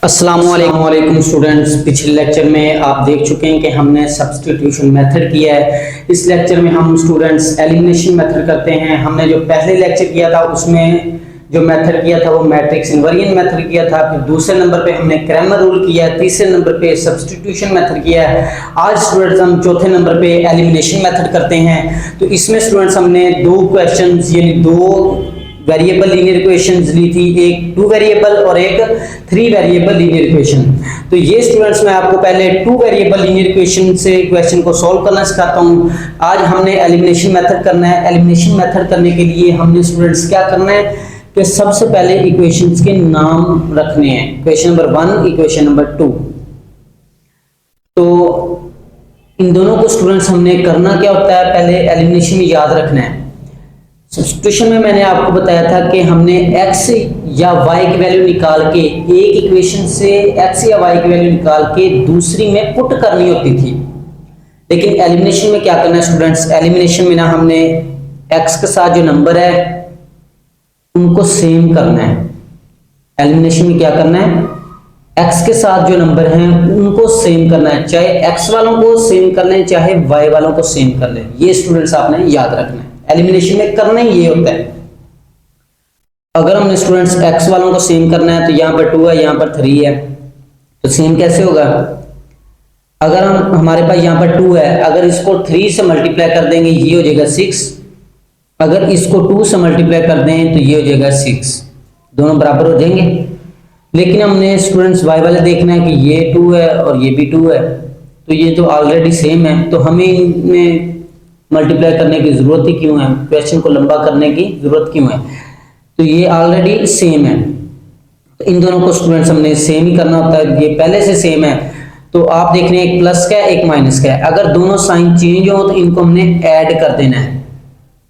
अस्सलामुअलैकुम स्टूडेंट्स, पिछले लेक्चर में आप देख चुके हैं कि हमने सब्स्टिट्यूशन मेथड किया है। इस लेक्चर में हम स्टूडेंट्स एलिमिनेशन मेथड करते हैं। हमने जो पहले लेक्चर किया था उसमें जो मेथड किया था वो मैट्रिक्स इनवर्जन मेथड किया था। फिर दूसरे नंबर पे हमने क्रैमर रूल किया है, तीसरे नंबर पे सब्स्टिट्यूशन मेथड किया है। आज स्टूडेंट्स हम चौथे नंबर पे एलिमिनेशन मेथड करते हैं। तो इसमें स्टूडेंट्स हमने दो क्वेश्चंस यानी दो वेरिएबल लीनियर इक्वेशंस ली थी, एक 2 वेरिएबल और एक 3 वेरिएबल लीनियर इक्वेशन। तो ये स्टूडेंट्स मैं आपको पहले 2 वेरिएबल लीनियर इक्वेशन से क्वेश्चन को सॉल्व करना सिखाता हूँ। आज हमने एलिमिनेशन मेथड करना है। एलिमिनेशन मेथड करने के लिए हमने स्टूडेंट्स क्या करना है कि सबसे पहले इक्वेशंस के नाम रखने हैं। Equation number 1, equation number 2। तो इन दोनों को स्टूडेंट्स हमने करना क्या होता है, पहले एलिमिनेशन में याद रखना है। सब्स्टिट्यूशन में मैंने आपको बताया था कि हमने x या y की वैल्यू निकाल के एक इक्वेशन से x या y की वैल्यू निकाल के दूसरी में पुट करनी होती थी। लेकिन एलिमिनेशन में क्या करना है स्टूडेंट्स, एलिमिनेशन में ना हमने x के साथ जो नंबर है उनको सेम करना है। एलिमिनेशन में क्या करना है, x के साथ जो नंबर हैं उनको सेम करना है, चाहे x वालों को सेम कर लें चाहे y वालों को सेम कर लें। ये स्टूडेंट्स आपने याद रखना है। एलिमिनेशन में करना ही ये होता है। अगर हमने स्टूडेंट्स x वालों को सेम करना है तो यहाँ पर 2 है, यहाँ पर 3 है, तो सेम कैसे होगा। अगर हमारे पास यहाँ पर 2 है, अगर इसको 3 से मल्टीप्लाई कर देंगे ये हो जाएगा 6। अगर इसको 2 से मल्टीप्लाई कर दें तो ये हो जाएगा 6, दोनों बराबर हो जाएंगे। लेकिन हमने स्टूडेंट्स y वाले देखना है कि ये 2 है और ये भी 2 है, तो ये तो ऑलरेडी सेम है, तो हमें इनमें मल्टीप्लाई करने की जरूरत ही क्यों है, क्वेश्चन को लंबा करने की जरूरत क्यों है, तो ये ऑलरेडी सेम है। तो इन दोनों को स्टूडेंट्स हमने सेम ही करना होता है, ये पहले से सेम है। तो आप देख रहे हैं एक प्लस का है एक माइनस का है, अगर दोनों साइन चेंज हो तो इनको हमने ऐड कर देना है।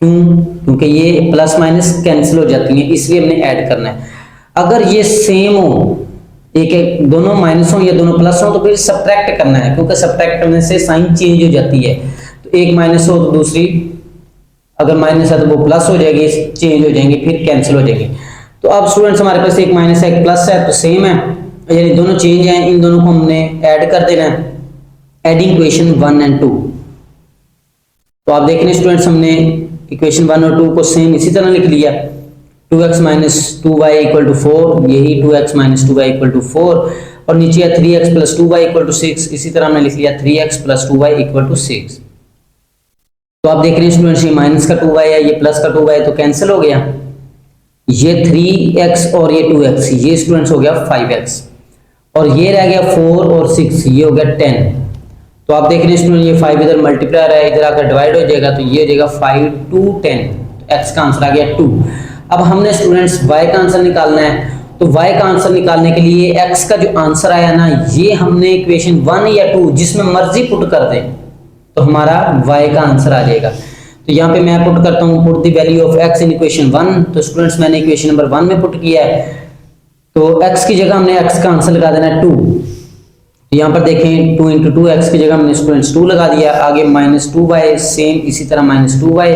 क्यों, क्योंकि ये प्लस माइनस कैंसिल हो जाती है, इसलिए हमने ऐड करना है। अगर ये सेम हो, एक दोनों माइनस हो या दोनों प्लस हो, तो फिर सब्ट्रैक्ट करना है, क्योंकि सब्ट्रैक्ट करने से साइन चेंज हो जाती है। एक माइनस हो तो दूसरी, अगर माइनस है तो वो प्लस हो जाएगी, चेंज हो जाएंगे, फिर कैंसिल हो जाएंगे। तो अब स्टूडेंट्स हमारे पास एक माइनस है एक प्लस है, तो सेम है, यानी दोनों चेंज हैं, इन दोनों को हमने ऐड कर देना है। एडिंग इक्वेशन 1 और 2। तो आप देख रहे हैं स्टूडेंट्स हमने इक्वेशन 1 और 2 को सेम इसी तरह लिख लिया। 2x minus 2y equal to 4, यही 2x minus 2y equal to 4, और नीचे है 3x plus 2y equal to 6, इसी तरह हमने लिख लिया 3x plus 2y equal to 6। तो आप देख रहे हैं स्टूडेंट्स ये माइनस का 2y है, ये प्लस का 2y, तो कैंसिल हो गया। ये 3x और ये 2x, ये स्टूडेंट्स हो गया 5x, और ये रह गया 4 और 6, ये हो गया 10। तो आप देख रहे हैं स्टूडेंट ये 5 इधर मल्टीप्लाई रहा है, इधर आकर डिवाइड हो जाएगा, तो ये हो जाएगा 5 2 10, तो x का आंसर आ गया 2। अब हमने स्टूडेंट्स y का आंसर निकालना है। तो y का आंसर निकालने के लिए x का जो आंसर आया ना, ये हमने इक्वेशन 1 या 2 जिसमें मर्जी पुट कर दें तो हमारा y का आंसर आ जाएगा। तो यहाँ पे मैं पुट करता हूँ, put the value of x in equation 1। तो स्टूडेंट्स मैंने इक्वेशन नंबर 1 में पुट किया है, तो x की जगह हमने x का आंसर लगा देना है 2। तो यहाँ पर देखें 2 इंटू 2, x की जगह हमने स्टूडेंट्स 2 लगा दिया। आगे माइनस 2y, सेम इसी तरह माइनस 2y,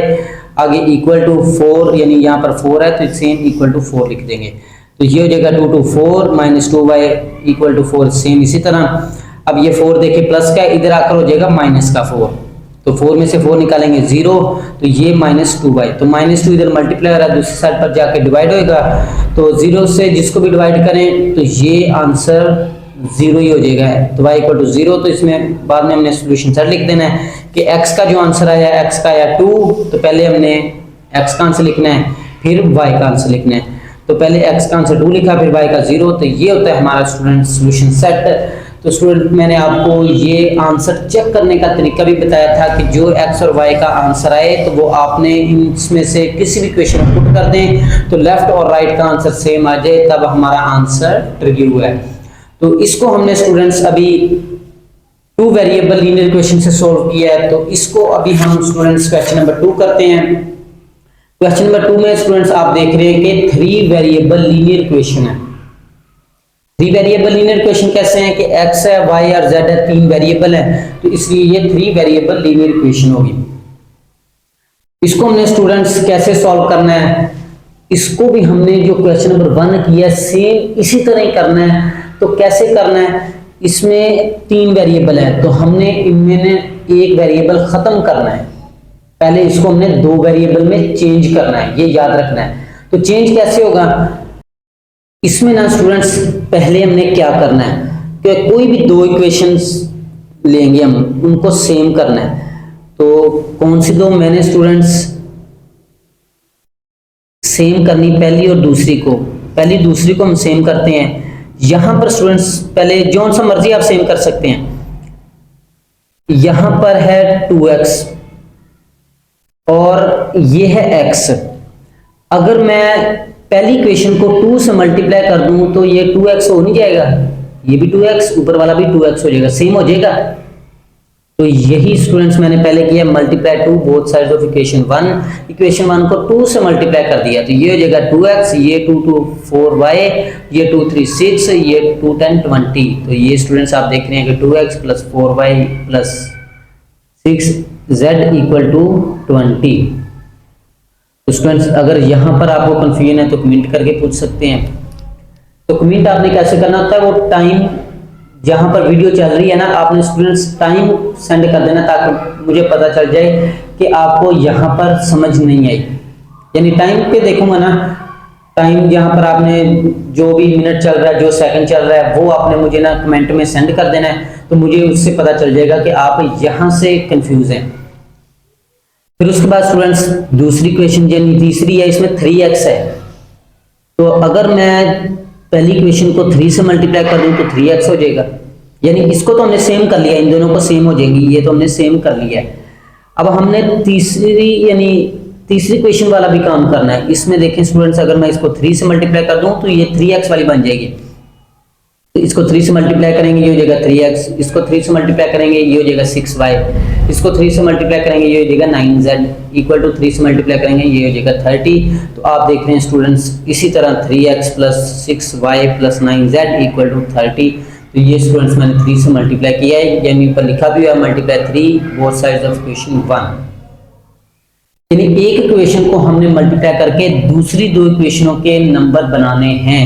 आगे इक्वल टू 4, यानी यहाँ पर 4 है तो सेम इक्वल टू 4 लिख देंगे। तो ये हो जाएगा 2 to 4 minus 2y equal to 4, same इसी तरह। अब ये 4 देखिए प्लस का, इधर आकर हो जाएगा माइनस का 4, तो 4 में से 4 निकालेंगे 0, तो ये माइनस 2y, तो माइनस 2 इधर मल्टीप्लाई हो रहा है, दूसरी साइड पर जाके डिवाइड होएगा, तो 0 से जिसको भी डिवाइड करें तो ये आंसर 0 ही हो जाएगा। तो y इक्वल टू 0, तो इसमें बाद में हमने सोल्यूशन सेट लिख देना है कि x का जो आंसर आया, x का आया 2, तो पहले हमने x का आंसर लिखना है, फिर y का आंसर लिखना है। तो पहले x का आंसर 2 लिखा, फिर y का 0, तो ये होता है हमारा स्टूडेंट सोल्यूशन सेट। तो स्टूडेंट मैंने आपको ये आंसर चेक करने का तरीका भी बताया था कि जो x और y का आंसर आए तो वो आपने इसमें से किसी भी क्वेश्चन में पुट कर दें, तो लेफ्ट और राइट का आंसर सेम आ जाए, तब हमारा आंसर ट्रिग्यू हुआ है। तो इसको हमने स्टूडेंट्स अभी 2 वेरिएबल लीनियर इक्वेशन से सॉल्व किया है। तो इसको अभी हम स्टूडेंट्स क्वेश्चन नंबर 2 करते हैं। क्वेश्चन नंबर 2 में स्टूडेंट्स आप देख रहे हैं कि 3 वेरिएबल लीनियर इक्वेशन है। 3 वेरिएबल लीनियर इक्वेशन कैसे हैं कि x है, y और z है, 3 वेरिएबल है, तो इसलिए ये 3 वेरिएबल लीनियर इक्वेशन होगी। इसको हमने स्टूडेंट्स कैसे सॉल्व करना है, इसको भी हमने जो क्वेश्चन नंबर 1 किया सेम इसी तरह ही करना है। तो तो कैसे करना है, इसमें 3 वेरिएबल है तो हमने इनमें एक वेरिएबल खत्म करना है, पहले इसको हमने 2 वेरिएबल में चेंज करना है, ये याद रखना है। तो चेंज कैसे होगा, इसमें ना स्टूडेंट्स पहले हमने क्या करना है कि कोई भी 2 इक्वेशंस लेंगे हम, उनको सेम करना है। तो कौन सी 2 मैंने स्टूडेंट्स सेम करनी, पहली और दूसरी को, पहली दूसरी को हम सेम करते हैं। यहां पर स्टूडेंट्स पहले जो सा मर्जी आप सेम कर सकते हैं। यहां पर है 2x और ये है x। अगर मैं पहली इक्वेशन को 2 से मल्टीप्लाई कर दूं तो ये 2x हो नहीं जाएगा, ये भी 2x, ऊपर वाला भी 2x हो जाएगा, सेम हो जाएगा। तो यही स्टूडेंट्स मैंने पहले किया, multiply two both sides of equation 1, equation 1 को 2 से मल्टीप्लाई कर दिया तो ये हो जाएगा 2x, ये 2 2 4y, ये 2 3 6, ये 2 10 20। तो ये स्टूडेंट्स आप देख रहे हैं कि 2x + 4y + 6z = 20। तो स्टूडेंट्स अगर यहाँ पर आपको कंफ्यूजन है तो कमेंट करके पूछ सकते हैं। तो कमेंट आपने कैसे करना होता है, वो टाइम जहां पर वीडियो चल रही है ना, आपने स्टूडेंट्स टाइम सेंड कर देना ताकि मुझे पता चल जाए कि आपको यहां पर समझ नहीं आई। यानी टाइम पे देखूंगा ना, टाइम जहां पर आपने जो भी मिनट चल रहा है, जो सेकंड चल रहा है, वो आपने मुझे ना कमेंट में सेंड कर देना है, तो मुझे उससे पता चल जाएगा कि आप यहां से कंफ्यूज हैं। फिर उसके बाद स्टूडेंट्स दूसरी क्वेश्चन यानी तीसरी है, इसमें 3x है। तो अगर मैं पहली इक्वेशन को 3 से मल्टीप्लाई कर दूं तो 3x हो जाएगा, यानी इसको तो हमने सेम कर लिया, इन दोनों को सेम हो जाएंगी, ये तो हमने सेम कर लिया है। अब हमने तीसरी क्वेश्चन वाला भी काम करना है। इसमें देखें स्टूडेंट्स, अगर मैं इसको 3 से मल्टीप्लाई कर दूं तो ये 3x वाली बन जाएगी। तो इसको 3 से मल्टीप्लाई करेंगे ये हो जाएगा 3x, इसको 3 से मल्टीप्लाई करेंगे ये हो जाएगा 6y, इसको 3 से मल्टीप्लाई करेंगे ये हो जाएगा 9z, इक्वल टू 3 से मल्टीप्लाई करेंगे ये हो जाएगा 30। तो आप देख रहे हैं स्टूडेंट्स इसी तरह 3x + 6y + 9z = 30। तो ये स्टूडेंट्स मैंने 3 से मल्टीप्लाई किया है, यानी ऊपर लिखा भी हुआ है multiply 3 both sides of equation 1। यानी एक इक्वेशन को हमने मल्टीप्लाई करके दूसरी 2 इक्वेशनों के नंबर बनाने हैं।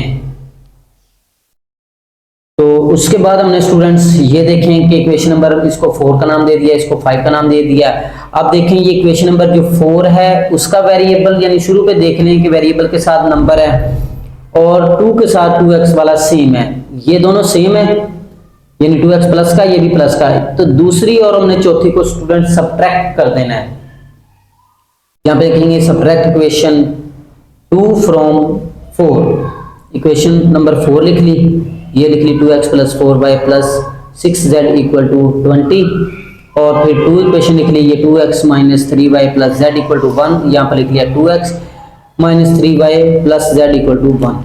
तो उसके बाद हमने स्टूडेंट्स ये देखें कि इक्वेशन नंबर, इसको 4 का नाम दे दिया, इसको 5 का नाम दे दिया। अब देखें ये इक्वेशन नंबर जो 4 है उसका वेरिएबल, यानी शुरू पे देख लें कि वेरिएबल के साथ नंबर है और 2 के साथ 2x वाला सेम है, ये दोनों सेम है, यानी 2x प्लस का, ये भी प्लस का है। तो दूसरी और हमने चौथी को स्टूडेंट सब्ट्रैक्ट कर देना है। यहाँ पे देखेंगे subtract equation 2 from 4, equation number 4 लिख ली, ये लिख ली 2x + 4y + 6z = 20, और फिर 2 इक्वेशन लिख ली, ये 2x - 3y + z = 1, यहाँ पर लिख लिया 2x - 3y + z = 1।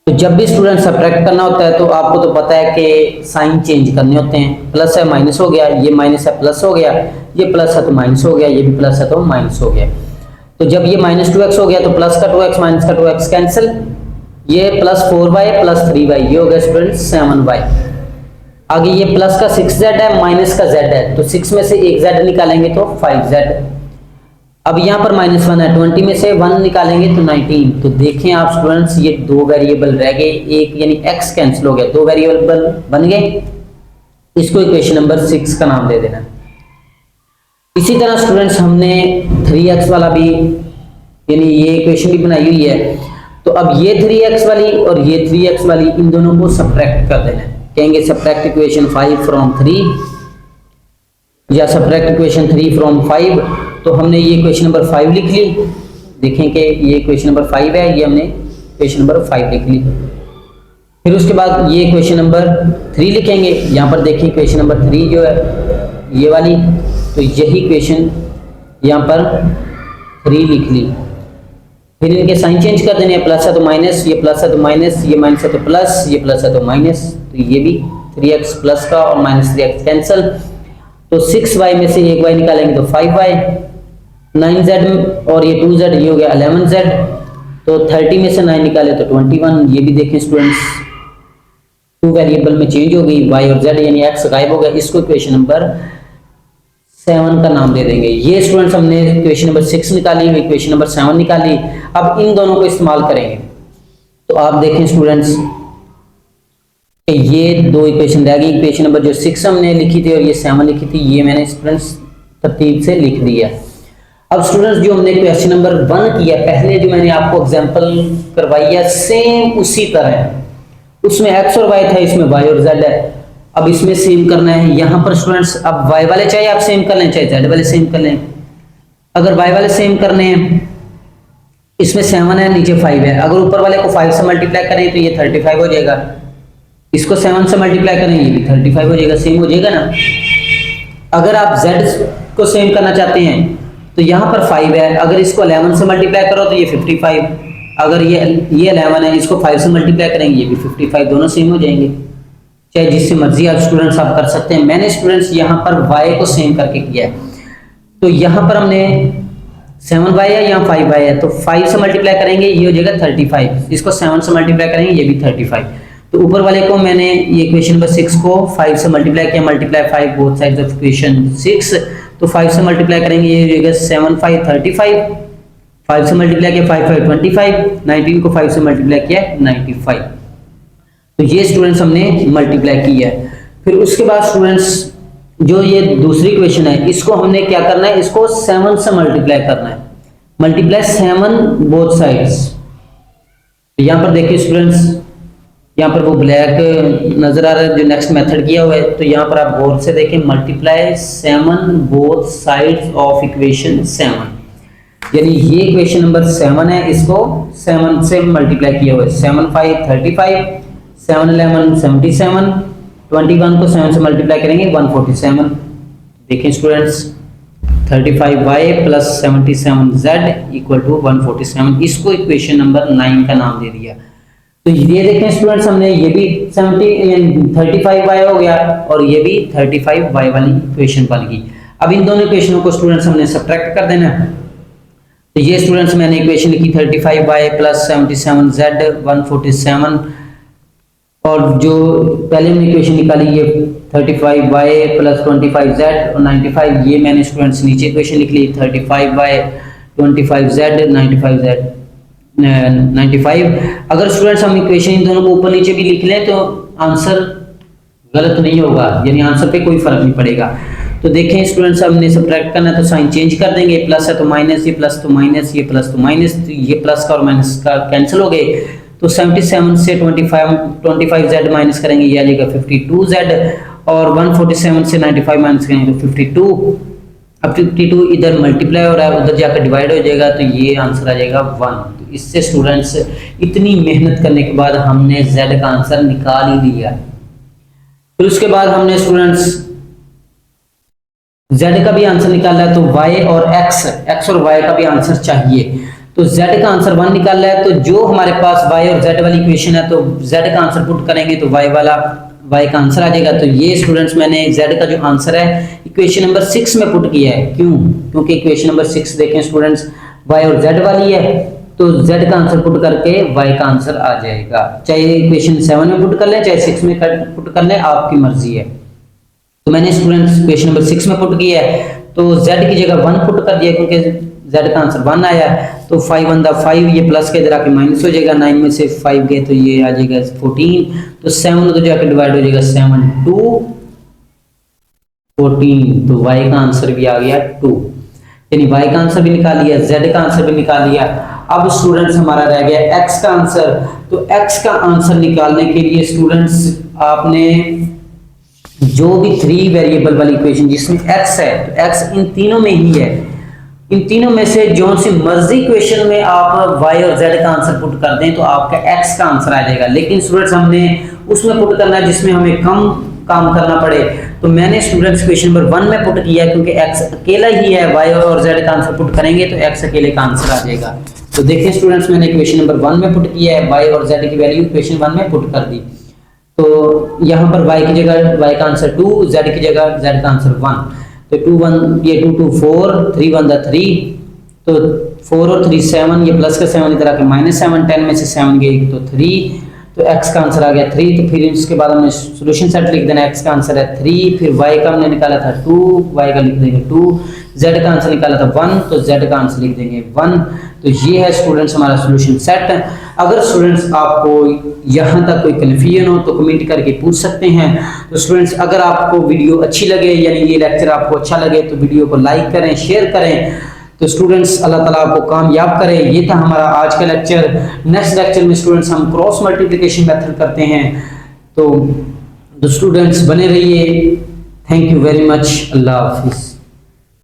तो जब भी स्टूडेंट सब्ट्रैक्ट करना होता है तो आपको तो पता है कि साइन चेंज करने होते हैं, प्लस है माइनस हो गया, ये माइनस है प्लस हो गया, ये प्लस है तो माइनस हो गया, ये भी प्लस है तो माइनस हो गया। तो जब ये -2x हो गया तो प्लस का 2x माइनस का 2x कैंसिल, ये + 4y + 3y, ये हो गया स्टूडेंट 7y। आगे ये प्लस का 6z है, माइनस का z है, तो 6 में से एक z निकालेंगे तो 5z। अब यहाँ पर -1 है, 20 में से 1 निकालेंगे तो 19। तो देखें आप स्टूडेंट्स ये 2 वेरिएबल रह गए, एक यानी x कैंसिल हो गया, 2 वेरिएबल बन गए। इसको इक्वेशन नंबर 6 का नाम दे देना। इसी तरह स्टूडेंट्स हमने 3x वाला भी, यानी ये इक्वेशन भी बनाई हुई है। तो अब ये 3x वाली और ये 3x वाली, इन दोनों को सब्ट्रैक्ट कर देना है। कहेंगे सब्ट्रैक्ट इक्वेशन 5 फ्रॉम 3 या सब्ट्रैक्ट इक्वेशन 3 फ्रॉम 5। तो हमने ये इक्वेशन नंबर 5 लिख ली, देखें कि ये इक्वेशन नंबर 5 है, ये हमने इक्वेशन नंबर 5 लिख ली। फिर उसके बाद ये इक्वेशन नंबर 3 लिखेंगे, यहाँ पर देखिए इक्वेशन नंबर 3 जो है ये वाली, तो यही इक्वेशन यहाँ पर 3 लिख ली। फिर इनके साइन चेंज कर देने, प्लस है तो माइनस, ये प्लस है तो माइनस, ये माइनस है तो प्लस, ये प्लस है तो माइनस, तो ये भी 3x प्लस का और -3x कैंसिल। तो 6y में से 1y निकालेंगे तो 5y, 9z और ये 2z, ये हो गया 11z। तो 30 में से 9 निकाले तो 21। ये भी देखें स्टूडेंट्स 2 वेरिएबल में चेंज हो गई, y और z, यानी x गायब हो गया। इसको इक्वेशन नंबर 7 का नाम दे देंगे। ये स्टूडेंट्स हमने इक्वेशन नंबर 6 निकाली, इक्वेशन नंबर 7 निकाली। अब इन दोनों को इस्तेमाल करेंगे। तो आप देखें स्टूडेंट्स ये दो इक्वेशन रह गई, इक्वेशन नंबर जो 6 हमने लिखी थी और ये 7 लिखी थी, ये मैंने स्टूडेंट्स तरतीब से लिख दिया। अब स्टूडेंट्स जो हमने क्वेश्चन नंबर 1 किया, पहले जो मैंने आपको एग्जांपल करवाई है सेम उसी तरह, उसमें x और y था, इसमें y और z है। अब इसमें सेम करना है यहाँ पर स्टूडेंट्स। अब y वाले चाहे आप सेम कर लें, चाहे z वाले सेम कर लें। अगर y वाले सेम करने हैं, इसमें 7 है, नीचे 5 है, अगर ऊपर वाले को 5 से मल्टीप्लाई करें तो ये 35 हो जाएगा, इसको 7 से मल्टीप्लाई करें ये भी 35 हो जाएगा, सेम हो जाएगा ना। अगर आप z को सेम करना चाहते हैं तो यहाँ पर 5 है, अगर इसको 11 से मल्टीप्लाई करो तो ये 55, अगर ये 11 है, इसको 5 से मल्टीप्लाई करेंगे ये भी 55, दोनों सेम हो जाएंगे। चाहे जिससे मर्जी आप स्टूडेंट्स आप कर सकते हैं। मैंने स्टूडेंट्स यहाँ पर y को सेम करके किया है, तो यहाँ पर हमने 7y है, यहाँ 5y है, तो 5 से मल्टीप्लाई करेंगे ये हो जाएगा 35, इसको 7 से मल्टीप्लाई करेंगे ये भी 35। तो ऊपर वाले को मैंने ये इक्वेशन नंबर 6 को 5 से मल्टीप्लाई किया, multiply 5 both sides of equation 6, तो 5 से मल्टीप्लाई करेंगे ये हो जाएगा 7 5 35, 5 से मल्टीप्लाई किया 5 5 25, 19 को 5 से मल्टीप्लाई किया 95। तो ये स्टूडेंट्स हमने मल्टीप्लाई किया है। फिर उसके बाद स्टूडेंट्स जो ये दूसरी इक्वेशन है, इसको हमने क्या करना है, इसको 7 से मल्टीप्लाई करना है, मल्टीप्लाई 7 बोथ साइड्स। यहाँ पर देखिए स्टूडेंट्स, यहाँ पर वो ब्लैक नजर आ रहा है जो नेक्स्ट मेथड किया हुआ है, तो यहाँ पर आप गौर से देखें, multiply 7 both sides of equation 7, यानी ये इक्वेशन नंबर 7 है, इसको 7 से मल्टीप्लाई किया हुआ है। 7 5 35, 7 11 77, 21 को 7 से मल्टीप्लाई करेंगे 147। देखें students, 35y plus 77z equal to 147, इसको इक्वेशन नंबर 9 का नाम दे दिया। तो ये देखें स्टूडेंट्स, हमने ये भी 35y हो गया और ये भी 35y वाली इक्वेशन बन गई। अब इन दोनों इक्वेशनों को स्टूडेंट्स हमने सब्ट्रैक्ट कर देना है। तो ये स्टूडेंट्स मैंने इक्वेशन लिखी 35y प्लस 77z 147, और जो पहले हमने इक्वेशन निकाली ये 35y प्लस 25z और 95, ये मैंने स्टूडेंट्स नीचे इक्वेशन लिख ली 35y 25z 95। अगर स्टूडेंट्स हम इक्वेशन इन दोनों को ऊपर नीचे भी लिख लें तो आंसर गलत नहीं होगा, यानी आंसर पे कोई फर्क नहीं पड़ेगा। तो देखें स्टूडेंट्स, हमने सब्ट्रैक्ट करना है तो साइन चेंज कर देंगे, प्लस है तो माइनस, ये प्लस तो माइनस, ये प्लस तो माइनस, तो ये प्लस का और माइनस का कैंसिल हो गए। तो 77 से 25z माइनस करेंगे ये आ जाएगा 52z, और 147 से 95 माइनस करेंगे तो 52। अब 52 इधर मल्टीप्लाई हो रहा है, उधर जाकर डिवाइड हो जाएगा, तो ये आंसर आ जाएगा 1। तो इससे स्टूडेंट्स इतनी मेहनत करने के बाद हमने z का आंसर निकाल ही लिया। फिर उसके बाद हमने स्टूडेंट्स z का भी आंसर निकाला है, तो y और x और y का भी आंसर चाहिए। तो z का आंसर 1 निकाला है, तो जो हमारे पास y और z वाली इक्वेशन है, तो z का आंसर पुट करेंगे तो y का आंसर आ जाएगा। तो ये स्टूडेंट्स मैंने z का जो आंसर है इक्वेशन नंबर 6 में पुट किया है। क्यों? क्योंकि इक्वेशन नंबर 6 देखें स्टूडेंट्स y और z वाली है, तो z का आंसर पुट करके y का आंसर आ जाएगा। चाहे इक्वेशन 7 में पुट कर लें, चाहे 6 में पुट कर लें, आपकी मर्जी है। तो मैंने स्टूडेंट्स इक्वेशन नंबर 6 में पुट किया है, तो z की जगह 1 पुट कर दिया, क्योंकि z का आंसर 1 आया। तो 5 1 5, ये प्लस के इधर आके माइनस हो जाएगा, 9 में से 5 गए तो ये आ जाएगा 14, तो 7 तो जाके डिवाइड हो जाएगा 7 2 14, तो y का आंसर भी आ गया 2, यानी y का आंसर भी निकाल लिया, z का आंसर भी निकाल लिया। अब स्टूडेंट्स हमारा रह गया x का आंसर। तो x का आंसर निकालने के लिए स्टूडेंट्स आपने जो भी 3 वेरिएबल वाली इक्वेशन जिसमें x है, तो x इन तीनों में ही है, इन तीनों में से जो सी मर्जी इक्वेशन में आप y और z का आंसर पुट कर दें तो आपका x का आंसर आ जाएगा। लेकिन स्टूडेंट्स हमने उसमें पुट करना है जिसमें हमें कम काम करना पड़े, तो मैंने स्टूडेंट्स इक्वेशन नंबर 1 में पुट किया, क्योंकि x अकेला ही है, y और z का आंसर पुट करेंगे तो x अकेले का आंसर आ जाएगा। तो देखिए स्टूडेंट्स, मैंने इक्वेशन नंबर 1 में पुट किया है, y और z की वैल्यू इक्वेशन 1 में पुट कर दी। तो यहाँ पर y की जगह y का आंसर 2, z की जगह z का आंसर 1, तो 2 1 ये 2 2 4, 3 1 3, तो 4 और 3 7, ये प्लस का 7 इधर आके -7, 10 में से 7 गए तो 3, तो x का आंसर आ गया 3। तो फिर इसके बाद हमने सॉल्यूशन सेट लिख देना, x का आंसर है 3, फिर y का हमने निकाला था 2, y का लिख देंगे 2, z का आंसर निकाला था 1, तो z का आंसर लिख देंगे 1। तो ये है स्टूडेंट्स हमारा सॉल्यूशन सेट। अगर स्टूडेंट्स आपको यहाँ तक कोई कन्फ्यूजन हो तो कमेंट करके पूछ सकते हैं। तो स्टूडेंट्स अगर आपको वीडियो अच्छी लगे यानी ये लेक्चर आपको अच्छा लगे तो वीडियो को लाइक करें, शेयर करें। तो स्टूडेंट्स अल्लाह ताला आपको कामयाब करे। ये था हमारा आज का लेक्चर। नेक्स्ट लेक्चर में स्टूडेंट्स हम क्रॉस मल्टीप्लिकेशन मेथड करते हैं। तो स्टूडेंट्स बने रहिए। Thank you very much. अल्लाह हाफिज़।